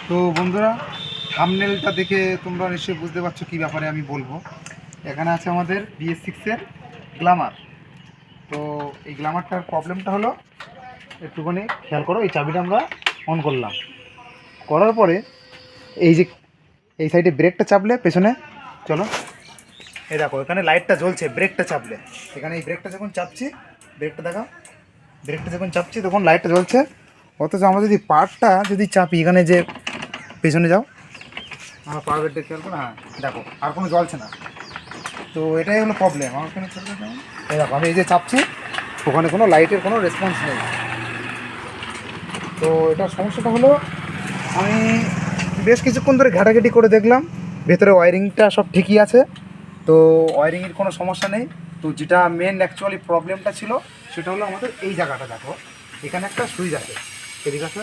তো বন্ধুরা, থাম্বনেলটা দেখে তোমরা নিশ্চয়ই বুঝতে পারছো কী ব্যাপারে আমি বলবো। এখানে আছে আমাদের BS6-এর গ্ল্যামার। তো এই গ্ল্যামারটার প্রবলেমটা হলো, একটুখানি খেয়াল করো, এই চাবিটা আমরা অন করলাম, করার পরে এই যে এই সাইডে ব্রেকটা চাপলে পেছনে, চলো এই দেখো এখানে লাইটটা জ্বলছে, ব্রেকটা চাপলে এখানে এই ব্রেকটা যখন চাপছি, ব্রেকটা দেখাও, ব্রেকটা যখন চাপছি তখন লাইটটা জ্বলছে। অথচ আমরা যদি পার্টটা যদি চাপি, এখানে যে পেছনে যাও, আমার পাওয়ার বেডটা খেয়াল করো, হ্যাঁ দেখো আর কোনো জ্বলছে না। তো এটাই হলো প্রবলেম আমার এখানে চলছে। এই দেখো আমি এই যে চাপছি, ওখানে কোনো লাইটের কোনো রেসপন্স নেই। তো এটার সমস্যাটা হলো, আমি বেশ কিছুক্ষণ ধরে ঘাটাঘাটি করে দেখলাম, ভেতরে ওয়ারিংটা সব ঠিকই আছে, তো ওয়ারিংয়ের কোনো সমস্যা নেই। তো যেটা মেন অ্যাকচুয়ালি প্রবলেমটা ছিল সেটা হলো আমাদের এই জায়গাটা দেখো, এখানে একটা সুইচ আছে, এদিকে আছে,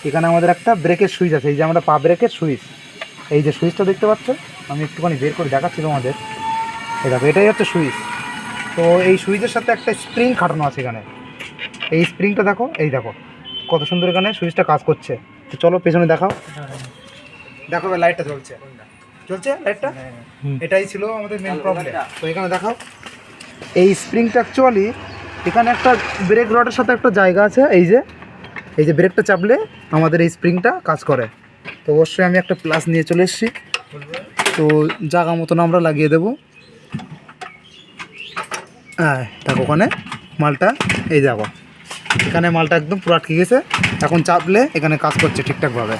এখানে আমাদের একটা ব্রেকের সুইচ আছে, এই যে আমরা পা ব্রেকের সুইচ, এই যে সুইচটা দেখতে পাচ্ছ, আমি একটুখানি বের করে দেখাচ্ছি তোমাদের। এই দেখো এটাই হচ্ছে সুইচ। তো এই সুইচের সাথে একটা স্প্রিং খাটানো আছে এখানে, এই স্প্রিংটা দেখো, এই দেখো কত সুন্দর এখানে সুইচটা কাজ করছে। তো চলো পেছনে দেখাও, দেখো লাইটটা জ্বলছে, চলছে লাইটটা, এটাই ছিল আমাদের মেন প্রবলেম। তো এখানে দেখাও এই স্প্রিংটা অ্যাকচুয়ালি, এখানে একটা ব্রেক রডের সাথে একটা জায়গা আছে, এই যে ব্রেকটা চাপলে আমাদের এই স্প্রিংটা কাজ করে। তো অবশ্যই আমি একটা প্লাস নিয়ে চলে এসেছি, তো জায়গা মতন আমরা লাগিয়ে দেবো। হ্যাঁ দেখো ওখানে মালটা, এই দেখো এখানে মালটা একদম পুরো আটকে গেছে, এখন চাপলে এখানে কাজ করছে ঠিকঠাকভাবে।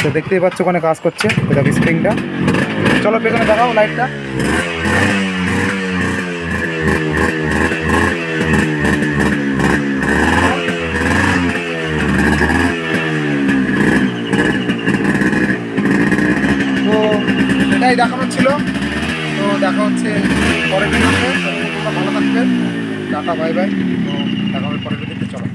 তো দেখতেই পাচ্ছ ওখানে কাজ করছে, এটা স্প্রিংটা। চলো পেছনে দেখাও লাইটটা। তো এটাই দেখানোর ছিল। তো দেখা হচ্ছে পরের ভিডিওতে, তোমরা ভালো থাকবে, টাটা বাই বাই। তো দেখা হবে পরের ভিডিওতে, চলো।